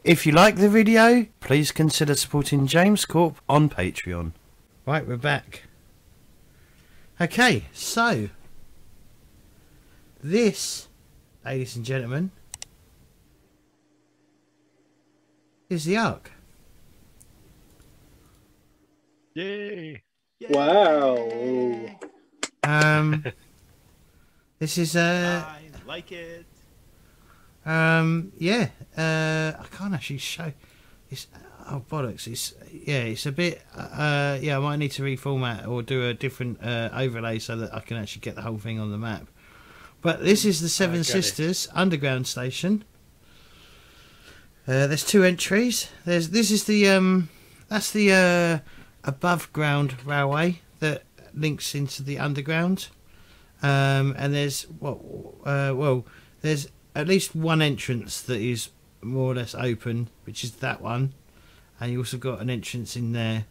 If you like the video, please consider supporting James Corp on Patreon. Right, we're back. Okay, so this, ladies and gentlemen, is the Ark. Yay! Wow. This is I like it. yeah. I can't actually show. It's oh bollocks. It's a bit. Yeah, I might need to reformat or do a different overlay so that I can actually get the whole thing on the map. But this is the Seven Sisters underground station. There's two entries. This is the that's the above ground railway that links into the underground. And there's there's at least one entrance that is more or less open, which is that one, and you also got an entrance in there.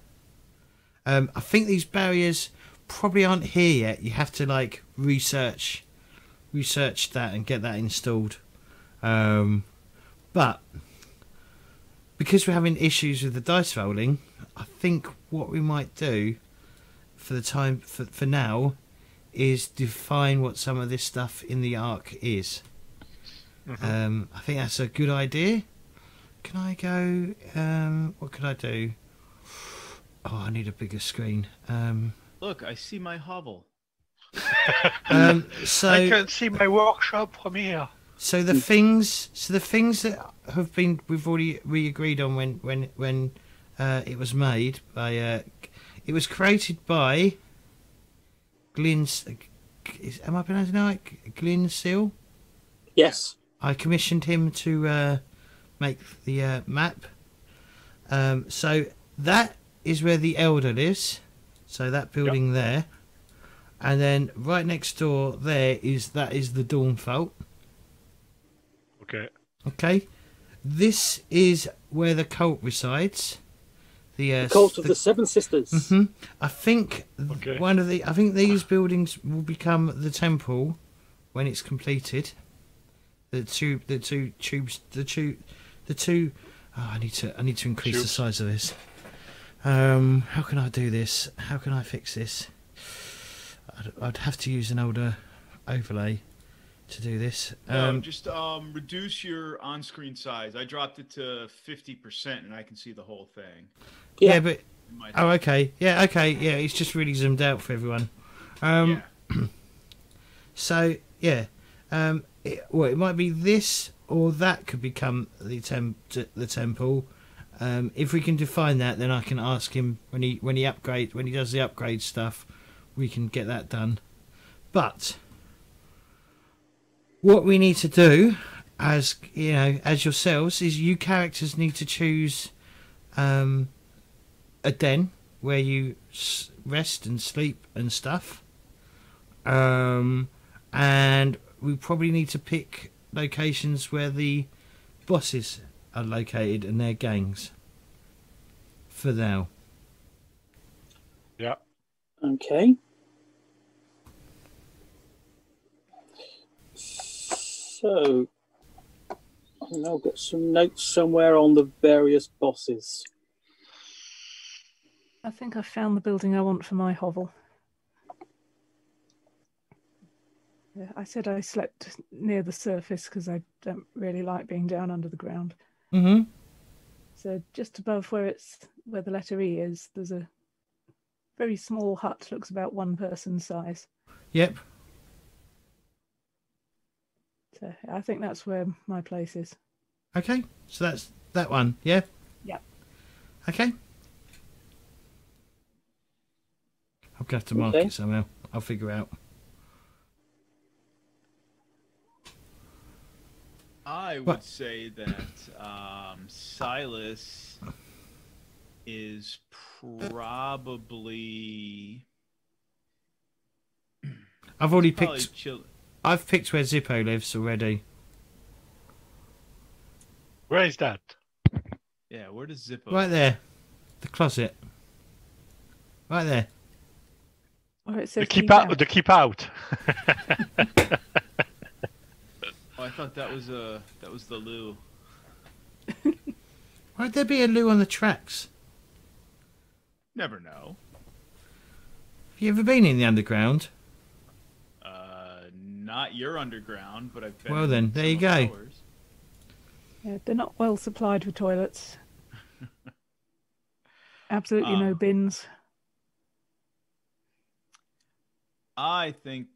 I think these barriers probably aren't here yet. You have to like research that and get that installed. But because we're having issues with the dice rolling, I think what we might do for the time for now is define what some of this stuff in the Ark is. I think that's a good idea. Can I go? What could I do? Oh, I need a bigger screen. Look, I see my hovel. So I can see my workshop from here. So the things that have been we've already agreed on when it was made by it was created by Glyn's. Am I pronouncing it right? Glyn Seal? Yes. I commissioned him to make the map. So that is where the Elder lives. So that building there, and then right next door there is the Dawnfold. Okay. Okay. This is where the cult resides. The cult of the Seven Sisters. I think I think these buildings will become the temple when it's completed. The two oh, I need to increase the size of this. How can I do this? How can I fix this? I'd have to use an older overlay to do this. Just reduce your on-screen size. I dropped it to 50% and I can see the whole thing. Yeah, but okay. Yeah, it's just really zoomed out for everyone. So yeah, it might be this or that could become the temple. If we can define that, then I can ask him when he does the upgrade stuff, we can get that done. But what we need to do, as yourselves, is you characters need to choose a den where you rest and sleep and stuff, and we probably need to pick locations where the bosses are located and their gangs for now. Yeah. Okay. So I've now got some notes somewhere on the various bosses. I think I found the building I want for my hovel. Yeah, I said I slept near the surface because I don't really like being down under the ground. So just above where the letter E is, there's a very small hut, looks about one person size. Yep. So I think that's where my place is. Okay, so that's that one, yeah? Yep. Okay. I'm going to have to mark it somehow. I'll figure it out. I would say that Silas is probably... I've already picked... I've picked where Zippo lives already. Where is that? Yeah, where does Zippo Right there. The closet. Right there. Oh, it says keep out. The keep out. Oh, I thought that was the loo. Why'd there be a loo on the tracks? Never know. Have you ever been in the underground? Not your underground, but I've been. Well in then, there some you of go. ours. Yeah, they're not well supplied with toilets. Absolutely no bins. I think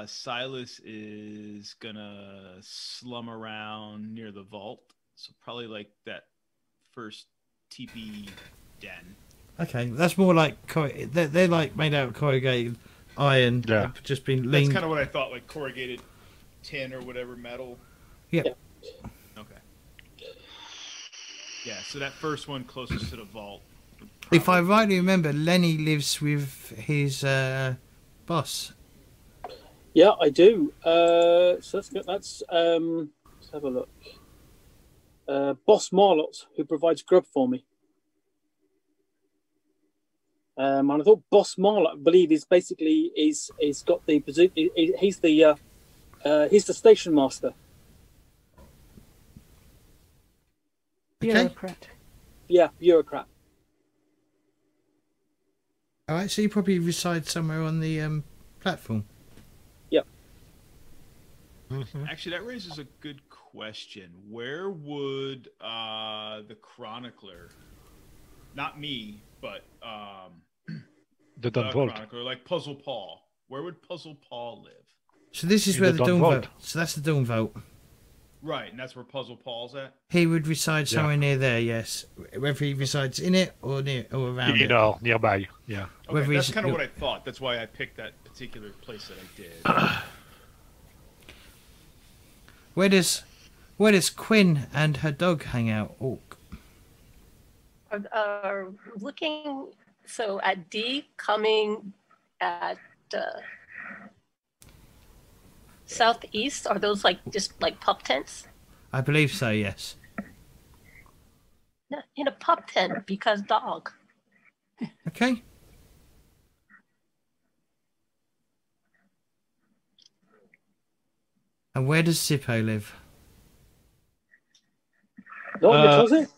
Silas is gonna slum around near the vault, so probably like that first teepee den. Okay, that's more like they're like made out of corrugated iron. Yeah. They've just been That's leaned. kind of what I thought, like corrugated tin or whatever metal. Yep. Okay. Yeah, so that first one closest to the vault. If I rightly remember, Lenny lives with his boss. Yeah, I do. So that's good. Let's have a look. Boss Marlott, who provides grub for me. And I thought Boss Marlott, I believe, is basically is got the position. He's the station master. Bureaucrat. Yeah, bureaucrat. All right, so you probably reside somewhere on the platform. Yep. Actually, that raises a good question. Where would the chronicler, not me, but The Dawn Vault. chronicler, like Puzzle Paul, where would Puzzle Paul live? So this is In where the the Dawn Dawn Vault. Vault. So that's the Dawn Vault. Right, and that's where Puzzle Paul's at. He would reside somewhere near there, yes. Whether he resides in it or near or around In it. or nearby, yeah. Okay, Whether that's he's- kind of what I thought. That's why I picked that particular place that I did. Where does Quinn and her dog hang out? Orc. Looking so at D coming at southeast. Are those like just like pup tents? I believe so, yes. No, in a pup tent because dog. Okay. And where does Zippo live? Not in the closet.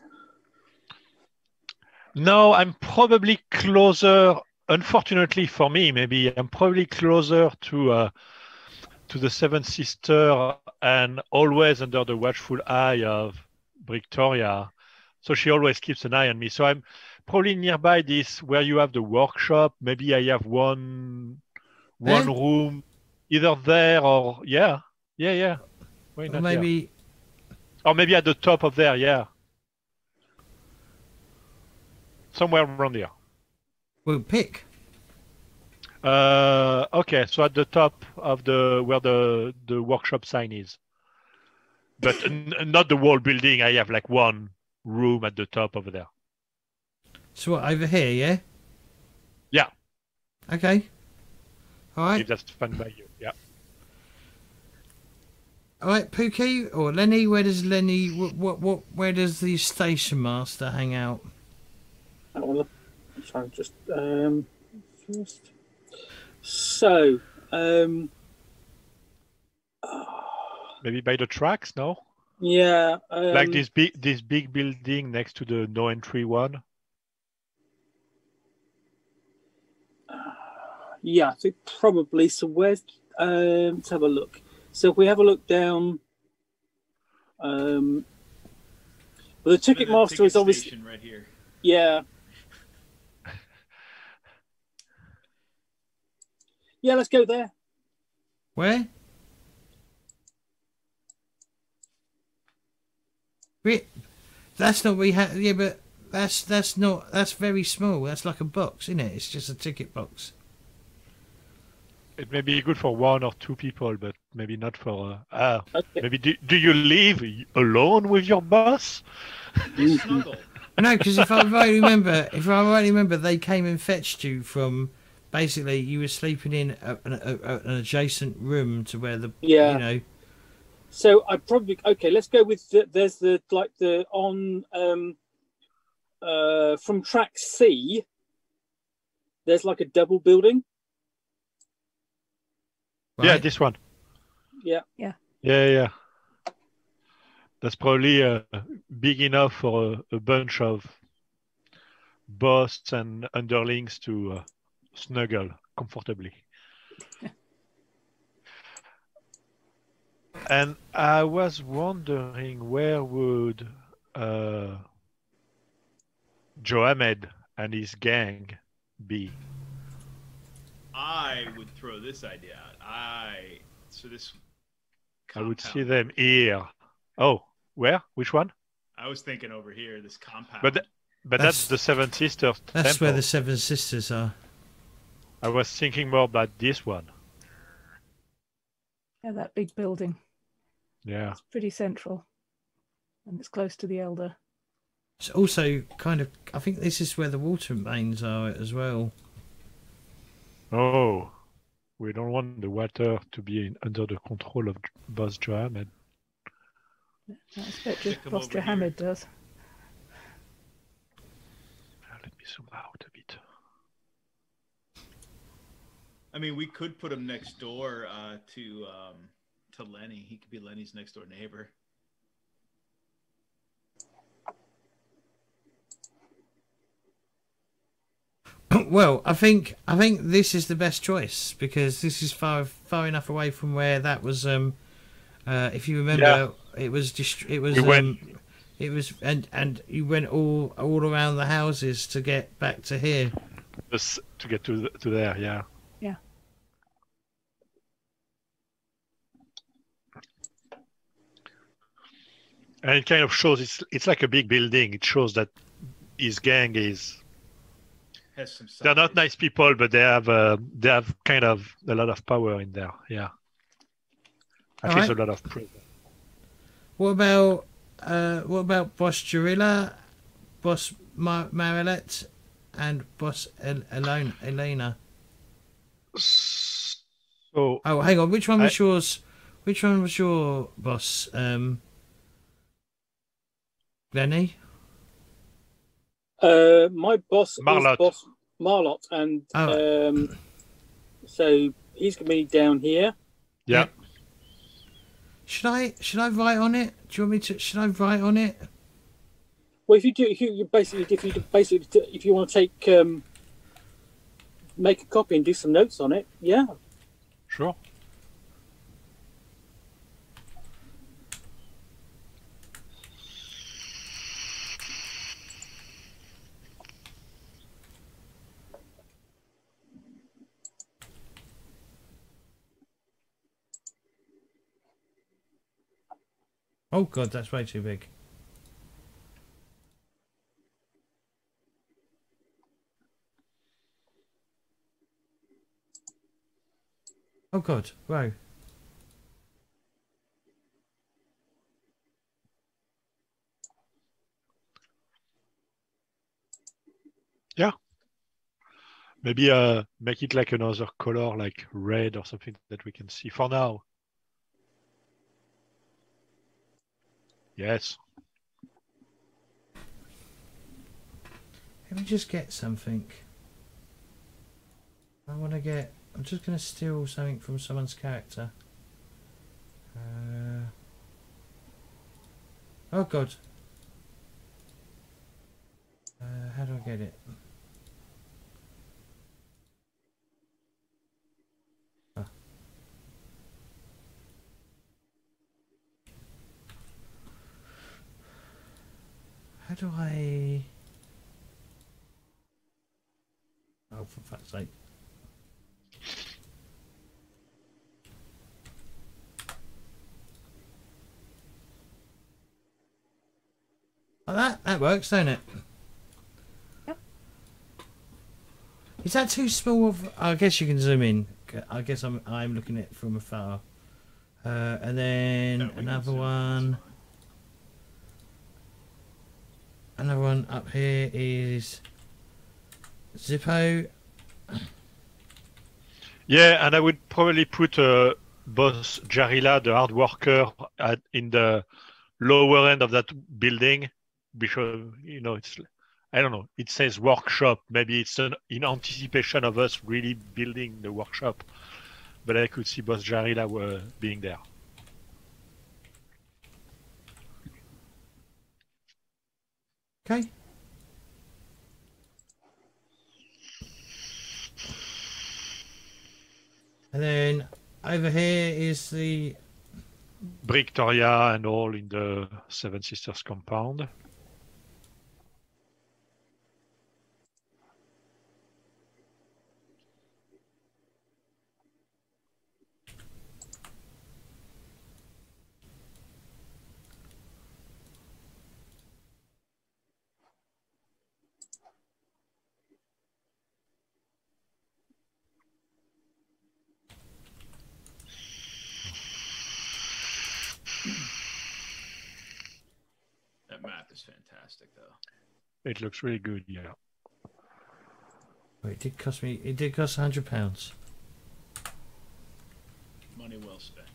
No, I'm probably closer. Unfortunately for me, maybe I'm probably closer to the Seven Sister and always under the watchful eye of Victoria. So she always keeps an eye on me. So I'm probably nearby this where you have the workshop. Maybe I have one room either there or yeah. Why Or not? maybe Or maybe at the top of there, yeah. Somewhere around here. we'll pick. Okay, so at the top of where the workshop sign is, but not the whole building. I have like one room at the top over there. So what, over here, yeah? Yeah, Okay. All right. if that's fine by you. Yeah. All right, Pookie or Lenny. Where does Lenny? Where does the station master hang out? Sorry, just first. So, Maybe by the tracks, no? yeah, Like this big building next to the no entry one. yeah, I think probably. So, where's? Let's have a look. So, if we have a look down, well, the ticket master is obviously station right here. yeah. Yeah, let's go there. Where? That's not we have. Yeah, but that's not. That's very small. That's like a box, isn't it? It's just a ticket box. It may be good for one or two people, but maybe not for. Okay. Maybe do you live alone with your boss? They snuggle. No, because if I rightly remember, they came and fetched you from. Basically, you were sleeping in an adjacent room to where the Yeah. you know. So I probably okay. Let's go with there's the on from track C. There's like a double building. Yeah, Right? this one. Yeah. Yeah. That's probably big enough for a bunch of boss and underlings to snuggle comfortably. And I was wondering where would Johamed and his gang be? I would throw this idea out. This I would see compound. them here. Oh, where? Which one? I was thinking over here, this compound. But that's the Seven Sisters That's temple. where the Seven Sisters are. I was thinking more about this one. Yeah, that big building. Yeah. It's pretty central. And it's close to the Elder. It's also kind of, I think this is where the water mains are as well. Oh, we don't want the water to be under the control of Boss Johamed. I expect Stick 'em Boss over Johamed here. does. Let me zoom out a bit. I mean, we could put him next door to Lenny. He could be Lenny's next door neighbor. Well, I think this is the best choice because this is far enough away from where that was. If you remember, it was and you went all around the houses to get back to here. Just to get to there, yeah. Yeah. And it kind of shows it's like a big building. It shows that his gang is. Has some They're not size. nice people, but they have kind of a lot of power in there. Yeah. At least a lot of presence. What about Boss Jarilla, Boss Marilette, and Boss Elena? So Oh, hang on. Which one was yours? Which one was your boss? Lenny? My boss Marlot. is Boss Marlot, and so he's gonna be down here. yeah. Should I write on it? Do you want me to? Should I write on it? Well, if you want to take make a copy and do some notes on it, yeah. Sure. Oh God, that's way too big. Oh God, whoa. Yeah. Maybe make it like another color, like red or something that we can see for now. Yes. Let me just get something. I'm just going to steal something from someone's character. Oh God. How do I get it? Oh. How do I... Oh, for fuck's sake. Oh, that works, don't it? Yep. Is that too small of... I guess you can zoom in. I guess I'm looking at it from afar. And then No, we can another zoom in, one. that's fine. Another one up here is Zippo. Yeah, and I would probably put Boss Jarilla, the hard worker, in the lower end of that building because it's. I don't know. It says workshop. Maybe it's in anticipation of us really building the workshop. But I could see Boss Jarilla being there. Okay. And then over here is the... Victoria and all in the Seven Sisters compound. That map is fantastic, though. It looks really good, yeah. Well, it did cost me. It did cost £100. Money well spent.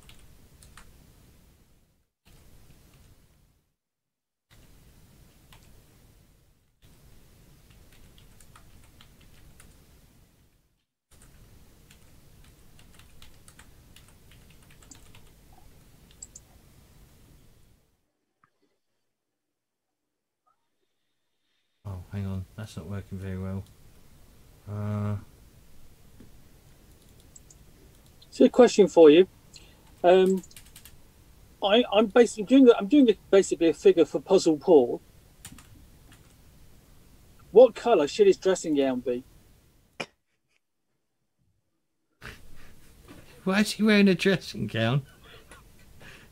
Oh, hang on. That's not working very well. So, a question for you. I'm basically doing basically a figure for Puzzle Paul. What colour should his dressing gown be? Why is he wearing a dressing gown?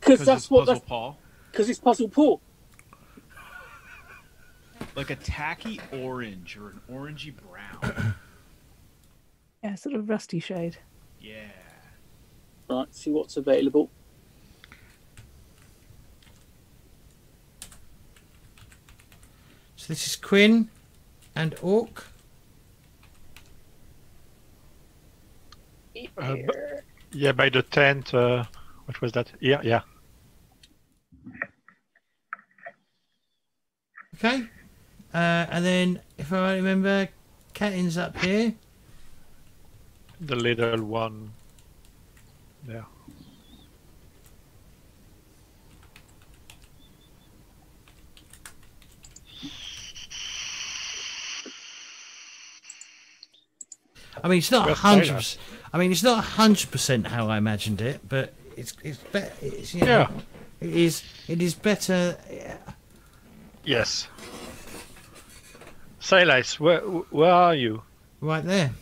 Because that's what Puzzle Paul. Because it's Puzzle Paul. Like a tacky orange or an orangey brown. Yeah, sort of rusty shade. Yeah. Right, see what's available. So this is Quinn and Orc. Yeah, by the tent. What was that? Yeah. Okay. And then, if I remember, Catin's up here. The little one there. I mean, it's not Well, 100%. I mean, it's not 100% how I imagined it, but it's better. It's, you know, Yeah. It is better. Yes. Silas, where are you? Right there.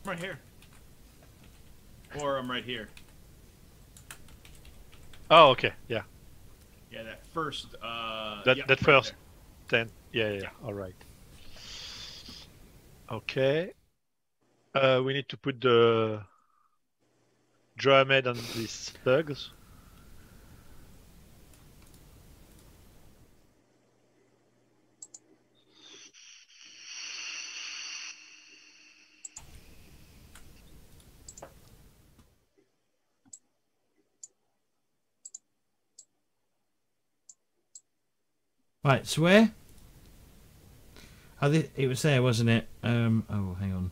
I'm right here. Or I'm right here. Oh, okay. Yeah. Yeah, that first. That right first there. tent. Yeah. All right. Okay. We need to put the drum head on these thugs. Right, so where? Oh, it was there, wasn't it? Oh, hang on.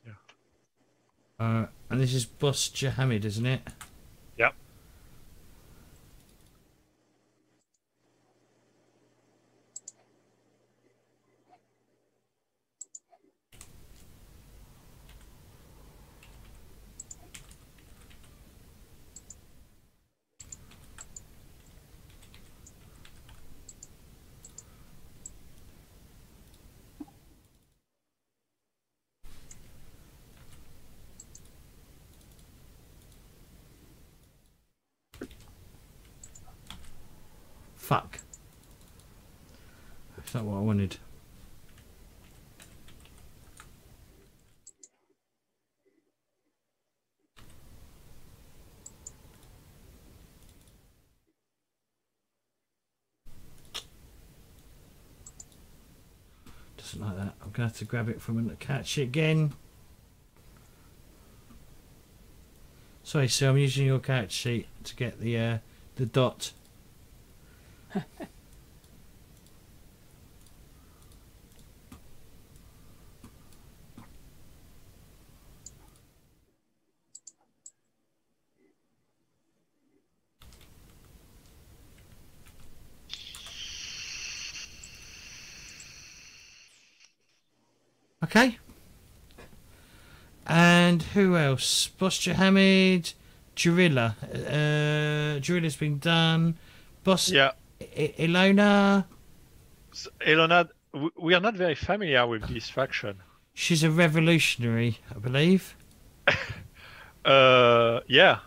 Yeah. And this is Boss Jahamid, isn't it? Yep. Fuck. That's not what I wanted. Doesn't like that. I'm going to have to grab it from the catch it again. Sorry, sir, I'm using your catch sheet to get the dot. Okay. And who else? Boss Jahamid, Jarilla. Jarilla's been done. Boss Ilona. Ilona, we are not very familiar with this faction. She's a revolutionary, I believe. Yeah.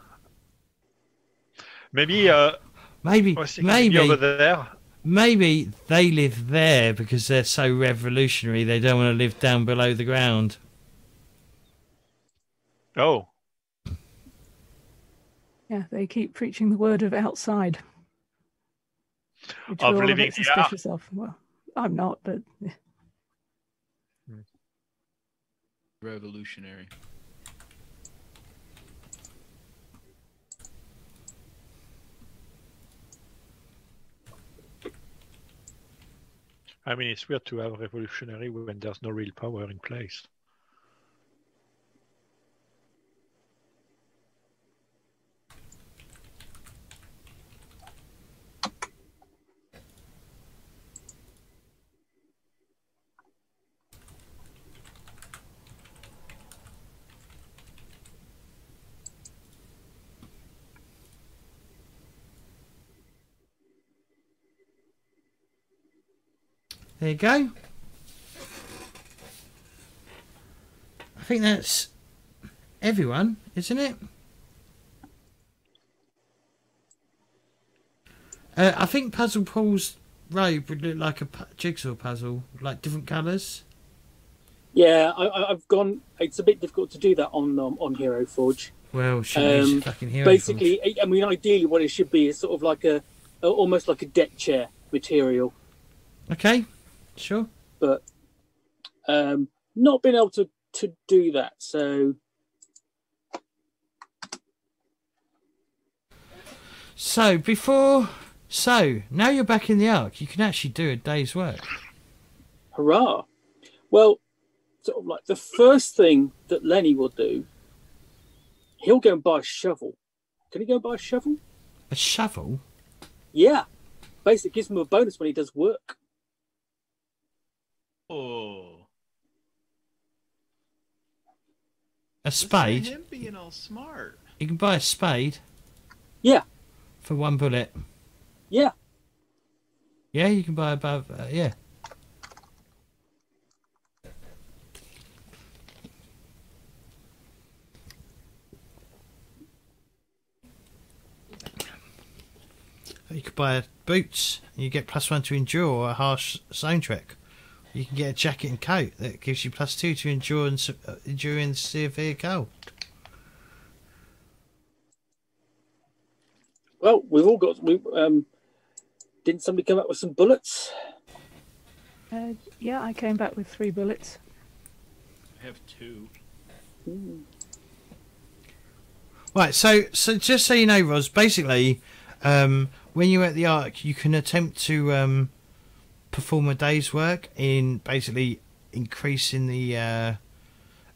Maybe over there. Maybe they live there because they're so revolutionary they don't want to live down below the ground. Oh. Yeah, they keep preaching the word of outside. Which Of we're all a living bit suspicious of. Well, I'm not, but... Yeah. Revolutionary. I mean, it's weird to have a revolutionary when there's no real power in place. There you go. I think that's everyone, isn't it? I think Puzzle Paul's robe would look like a jigsaw puzzle, like different colours. Yeah, I've gone. It's a bit difficult to do that on Hero Forge. Well, should use fucking Hero basically, Forge. I mean, ideally, what it should be is sort of like almost like a deck chair material. Okay, sure. But not being able to do that, so. So now you're back in the Ark, you can actually do a day's work. Hurrah! Well, sort of like the first thing that Lenny will do, he'll go and buy a shovel. Can he go and buy a shovel? A shovel? Yeah. Basically gives him a bonus when he does work. Oh. A spade? Listen to him being all smart. You can buy a spade. Yeah. For one bullet. Yeah. Yeah, you can buy above. Yeah. You could buy boots. And you get +1 to endure or a harsh zone trek. You can get a jacket and coat that gives you +2 to endure and during severe cold. Well, we've all got. Didn't somebody come up with some bullets? Yeah, I came back with 3 bullets. I have 2. Right, so just so you know, Roz, basically, when you're at the Ark, you can attempt to perform a day's work in basically increasing the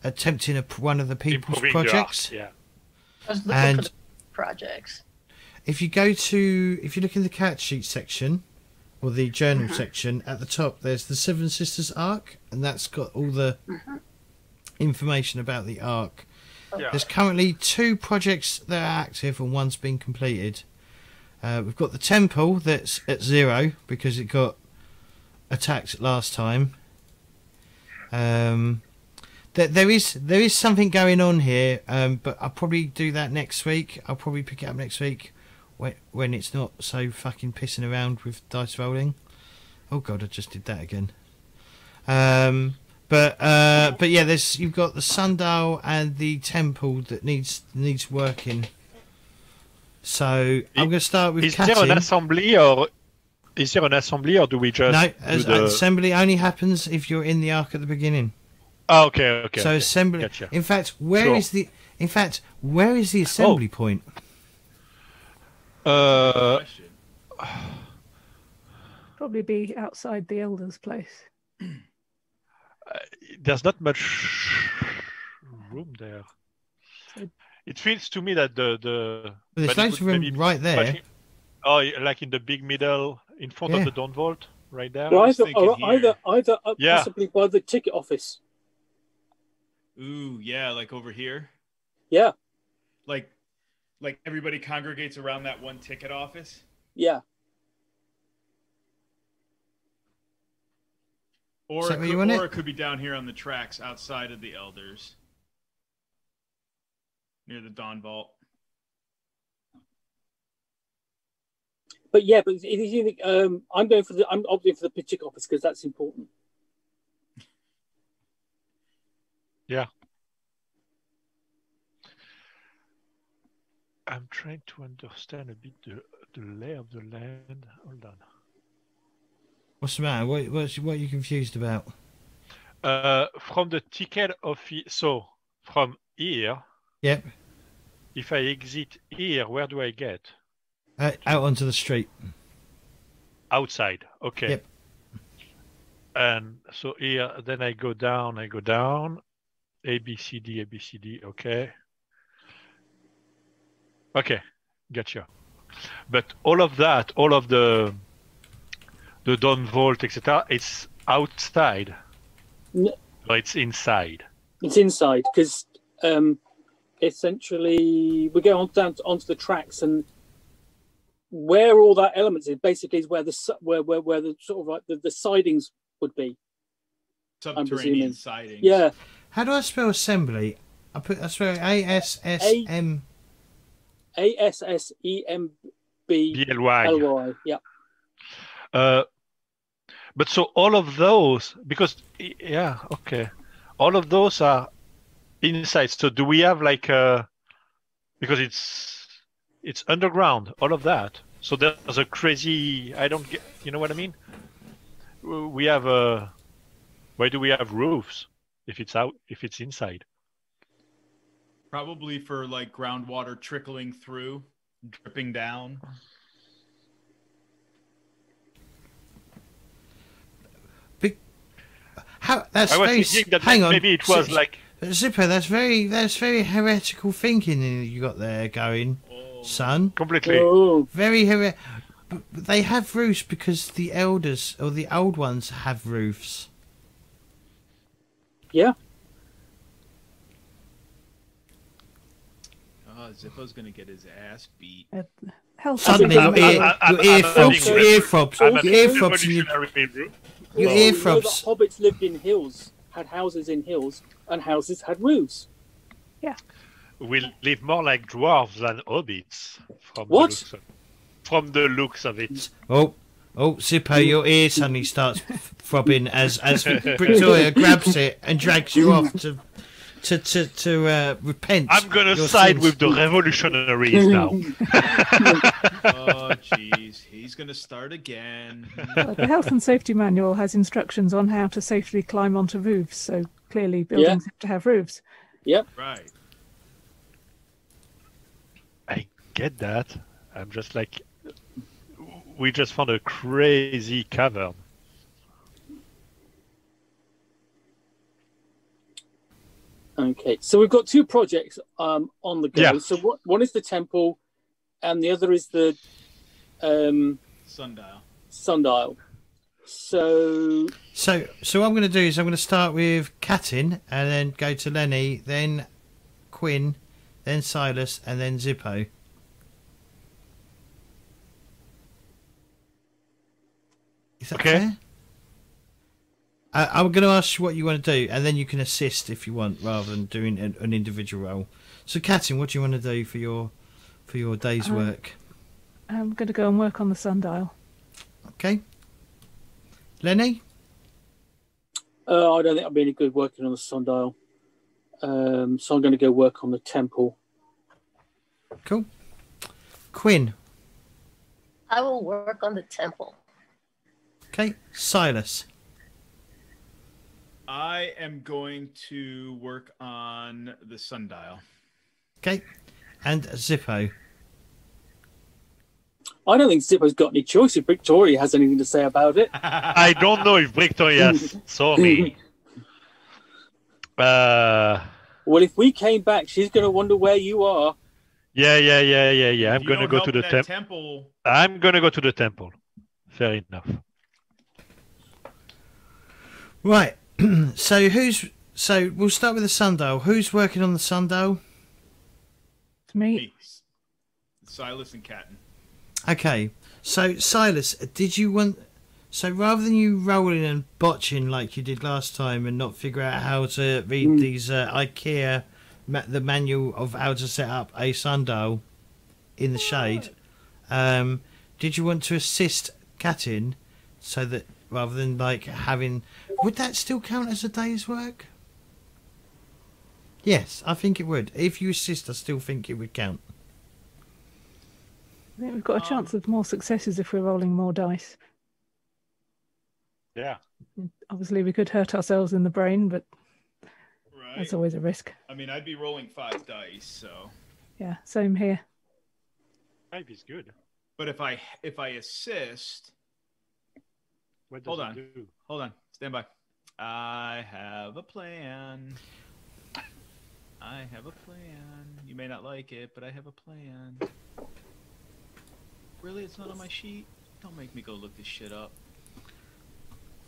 attempting one of the people's Improving projects. Yeah. I was looking for the projects. If you look in the character sheet section or the journal section at the top, there's the Seven Sisters Ark, and that's got all the information about the Ark. Yeah. There's currently 2 projects that are active and one's been completed. We've got the temple that's at 0 because it got attacked last time. There is something going on here, but I'll probably do that next week. I'll probably pick it up next week when it's not so fucking pissing around with dice rolling. Oh god, I just did that again. But yeah, you've got the Sundial and the temple that needs working. So I'm going to start with. Is there an assembly or do we just? No, assembly only happens if you're in the Ark at the beginning. Oh, okay. So assembly. Gotcha. In fact, where is the assembly point? Probably be outside the Elder's place. There's not much room there. It feels to me that There's loads of room right there. Like in the big middle, in front of the Dawn Vault, right there. Well, either possibly by the ticket office. Ooh, yeah, like over here. Yeah, Like everybody congregates around that one ticket office. yeah. Or, Is that it where could, you want or it? it could be down here on the tracks outside of the elders. Near the Dawn Vault. But if you think, I'm opting for the ticket office because that's important. Yeah. I'm trying to understand a bit the lay of the land. Hold on. What's the matter? What are you confused about? From the ticket office, so from here, Yep. if I exit here, where do I get? Out onto the street. Outside. Okay. Yep. And so here, then I go down, A, B, C, D, A, B, C, D, okay. Okay, gotcha. But all of that, all of the Dawn Vault, etc., it's outside. No, Or it's inside. it's inside because essentially we go down onto the tracks, and where all that elements is basically is where the sort of like the sidings would be. Subterranean sidings. Yeah. How do I spell assembly? I spell ASSM. ASSEMBLY. Yeah. But so all of those, because yeah, okay, all of those are inside. So do we have like because it's underground, all of that. So there's a crazy. I don't get. You know what I mean? We have why do we have roofs if it's out? If it's inside? Probably for like groundwater trickling through, dripping down. How? That's I was very. thinking that Hang on. maybe it was like. Zipper, that's very heretical thinking you got there going, son. Completely. Oh. Very But they have roofs because the elders or the old ones have roofs. Yeah. Oh, Zippo's gonna get his ass beat. Health Suddenly your earthrobs, your You know earthrobs. that hobbits lived in hills, had houses in hills, and houses had roofs. We live more like dwarves than hobbits. What? From the looks of it. Oh, Zippo, your ear suddenly starts throbbing as Victoria grabs it and drags you off to repent. I'm gonna your side sins. with the revolutionaries now. Oh, jeez. He's going to start again. The health and safety manual has instructions on how to safely climb onto roofs, so clearly buildings have to have roofs. Yep. Right. I get that. I'm just like, we just found a crazy cavern. Okay, so we've got two projects on the go. Yeah. So one is the temple, and the other is the Sundial. Sundial. So what I'm going to do is I'm going to start with Katin and then go to Lenny, then Quinn, then Silas, and then Zippo. Is that Okay. fair? I'm going to ask you what you want to do, and then you can assist if you want, rather than doing an individual role. So, Katin, what do you want to do for your day's work? I'm going to go and work on the sundial. Okay. Lenny? I don't think I'll be any good working on the sundial. So I'm going to go work on the temple. Cool. Quinn? I will work on the temple. Okay. Silas? I am going to work on the sundial. Okay. And Zippo? I don't think Zippo's got any choice if Victoria has anything to say about it. I don't know if Victoria saw me. Well, if we came back, she's going to wonder where you are. Yeah. I'm If you going to don't go help to the that temple. I'm going to go to the temple. Fair enough. Right. So So we'll start with the sundial. Who's working on the sundial? It's me. Me. Silas and Catton. Okay. So Silas, did you want? So rather than you rolling and botching like you did last time and not figure out how to read these IKEA, the manual of how to set up a sundial in the shade, did you want to assist Katin so that rather than like having, would that still count as a day's work? Yes, I think it would. If you assist, I still think it would count. I think we've got a chance of more successes if we're rolling more dice. Yeah. Obviously, we could hurt ourselves in the brain, but Right. that's always a risk. I mean, I'd be rolling 5 dice, so. Yeah, same here. 5 is good. But if I assist, What does hold it on, do? hold on, stand by. I have a plan. I have a plan. You may not like it, but I have a plan. Really, it's not on my sheet. Don't make me go look this shit up.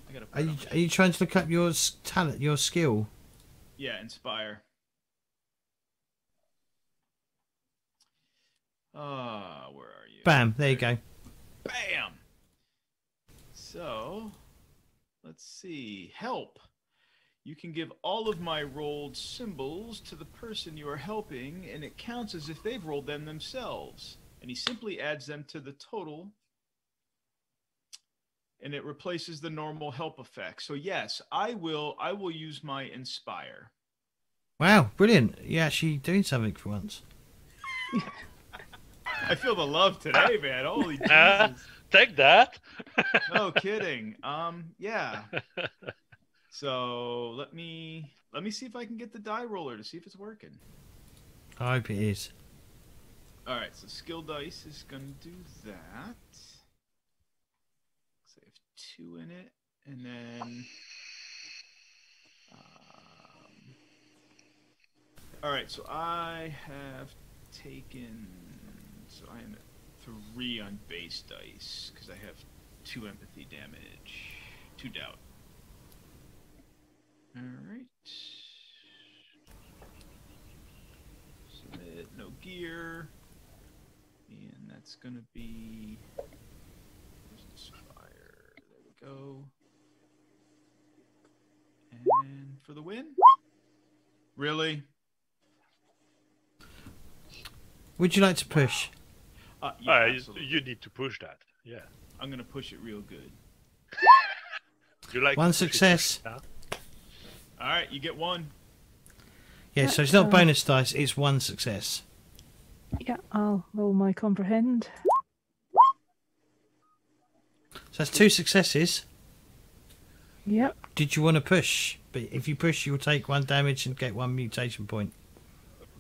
I gotta. Are you trying to look up your talent, your skill? Yeah, inspire. Where are you? Bam! There you go. Bam! So, let's see. Help. You can give all of my rolled symbols to the person you are helping, and it counts as if they've rolled them themselves. And he simply adds them to the total, and it replaces the normal help effect. So yes, I will use my inspire. Wow, brilliant! You're actually doing something for once. I feel the love today, man. Holy Jesus. Take that. No kidding. Yeah. So let me see if I can get the die roller to see if it's working. I hope it is. All right, so skill dice is gonna do that. So I have 2 in it, and then. All right, so I have taken. So I am at 3 on base dice because I have 2 empathy damage, 2 doubt. All right. Submit, no gear. And that's going to be... Where's Inspire? There we go. And for the win? Really? Would you like to push? Yeah, absolutely. You need to push that. Yeah. I'm going to push it real good. You like One to push it, success. huh? All right, you get 1. Yeah, so it's not bonus dice, it's 1 success. Yeah, I'll roll my comprehend. So that's 2 successes. Yep. Did you want to push? But if you push, you'll take 1 damage and get 1 mutation point.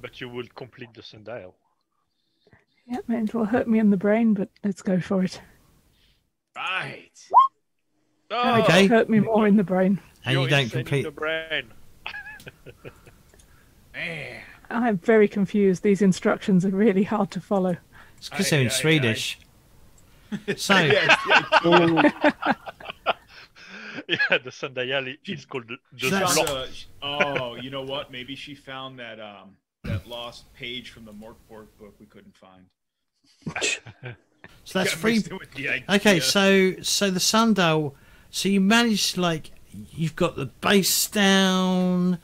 But you will complete the sundial. Yep, it will hurt me in the brain, but let's go for it. Right. Oh, Okay. Hurt me more in the brain. And you're you don't insane in complete. the brain. Man. I'm very confused. These instructions are really hard to follow. It's because they're in Swedish. So, Yeah. Yeah, the sundial is called the She That's- block. you know what? Maybe she found that that lost page from the Morkborg book we couldn't find. so that's Got 3. mixed in with the idea. Okay, so the sundial. So you managed, like, you've got the base down.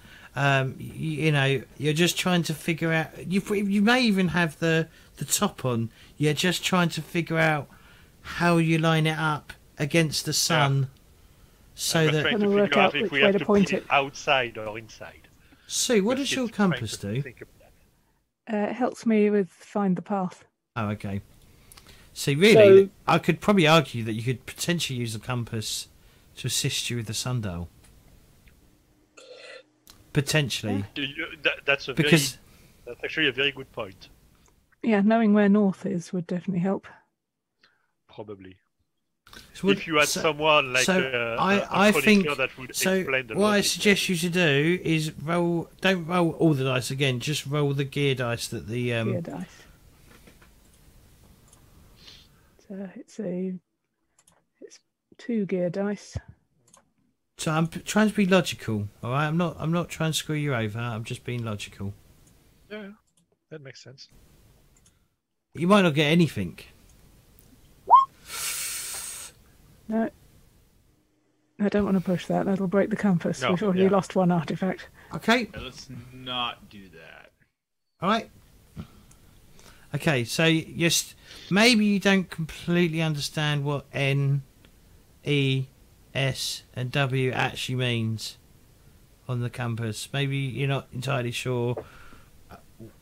You know, you're just trying to figure out. You may even have the top on. You're just trying to figure out how you line it up against the sun, so We're that. trying Gonna to work figure out out if which we way have to to point put it it. outside or inside. Sue, what We're does your still trying compass to do? think of that. It helps me with find the path. Oh, okay. See, really, So- I could probably argue that you could potentially use the compass to assist you with the sundial. Potentially, That's because that's actually a very good point. Yeah, knowing where north is would definitely help. Probably. so If you had someone like I a think chroniqueur that would so. explain the What I logic. suggest you to do is don't roll all the dice again. Just roll the gear dice that the Gear dice. So it's 2 gear dice. So I'm trying to be logical. All right, I'm not trying to screw you over. I'm just being logical. Yeah, that makes sense. You might not get anything. No. I don't want to push that. That'll break the compass. No, We've already yeah. lost one artifact. Okay. Let's not do that. All right. Okay, so just maybe you don't completely understand what N, E, S, and W actually means on the compass. Maybe you're not entirely sure.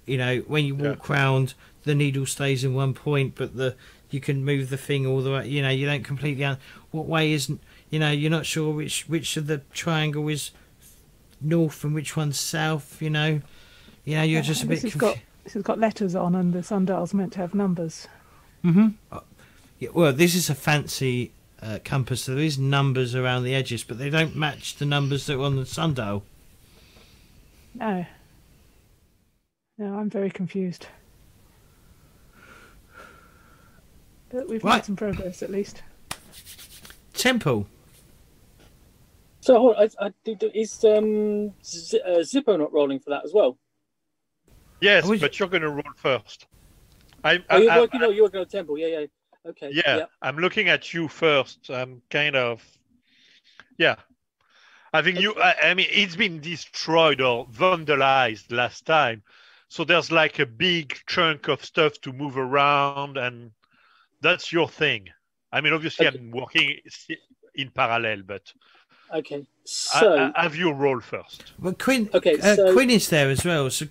You know, when you walk round, the needle stays in one point, but you can move the thing all the way. You know, you don't completely. What way isn't? You know, you're not sure which of the triangle is north and which one's south. You know, you're just a bit confused. This has got letters on, and the sundial's meant to have numbers. Yeah, well, this is a fancy compass. So there is numbers around the edges, but they don't match the numbers that are on the sundial. No. No, I'm very confused. But we've made some progress, at least. Temple. So hold on, is Zippo not rolling for that as well? Yes, but you're going to roll first. You're working on Temple. Yeah. Okay. Yeah, I'm looking at you first. I'm kind of... Yeah. I think I mean, it's been destroyed or vandalized last time. So there's like a big chunk of stuff to move around, and that's your thing. I mean, obviously, I'm working in parallel, but... Okay, so... have you roll first. Well, Quinn, so... Quinn is there as well, so,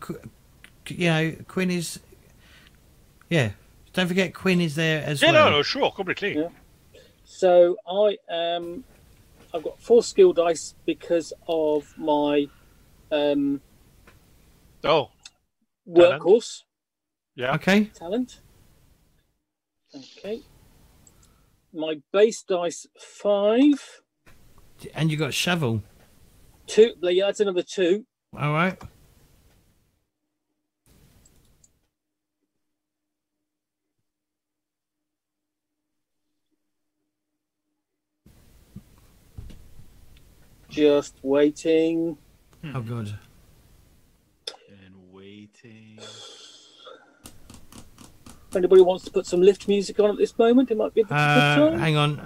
you know, Quinn is... Yeah, don't forget Quinn is there as well. No, sure, completely. Yeah. So I've got 4 skill dice because of my workhorse. Yeah. Okay. Talent. Okay. My base dice 5. And you got shovel. 2. Yeah, that's another 2. All right. Just waiting. Oh god. And waiting. If anybody wants to put some lift music on at this moment, it might be a good time. Hang on.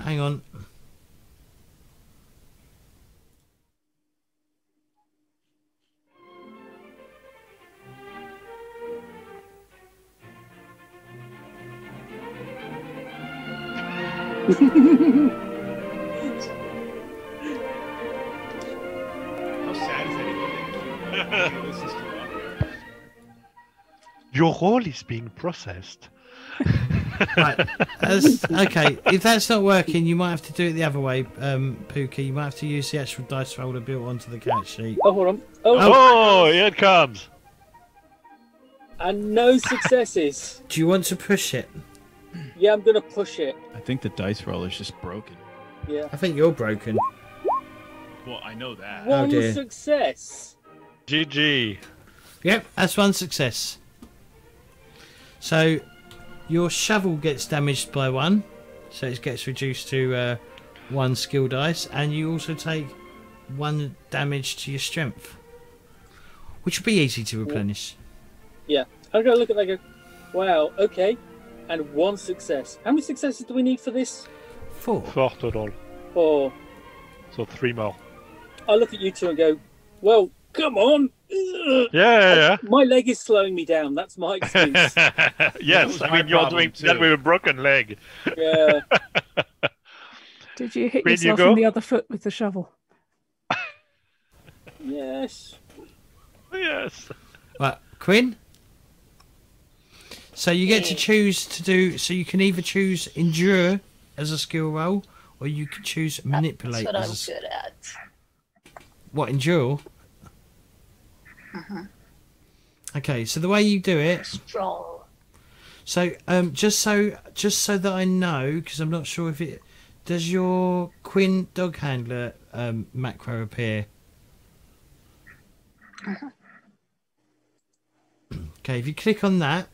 How sad is that even? This is too awkward. Your role is being processed. Right. Okay, if that's not working, you might have to do it the other way, Pookie. You might have to use the actual dice roller built onto the character sheet. Oh, hold on. Oh, here it comes. And no successes. Do you want to push it? Yeah, I'm going to push it. I think the dice roller's just broken. Yeah. I think you're broken. Well, I know that. One dear. success. GG. Yep, that's one success. So your shovel gets damaged by 1, so it gets reduced to 1 skill dice, and you also take 1 damage to your strength, which will be easy to replenish. Yeah. I'm going to look at that and go, wow, okay. And 1 success. How many successes do we need for this? 4. 4 total. 4. So 3 more. I look at you two and go, well, come on. Yeah. My leg is slowing me down. That's my excuse. Yes, I mean, you're doing that with a broken leg. Yeah. Did you hit Where do you yourself go? in the other foot with the shovel? Yes. Yes. Right, Quinn? So you get to choose to do... So you can either choose Endure as a skill roll, or you can choose Manipulate. That's what I'm good at. What, Endure? Okay, so the way you do it... Strong. So, just so that I know, because I'm not sure if it... Does your Quinn dog handler macro appear? Okay, if you click on that,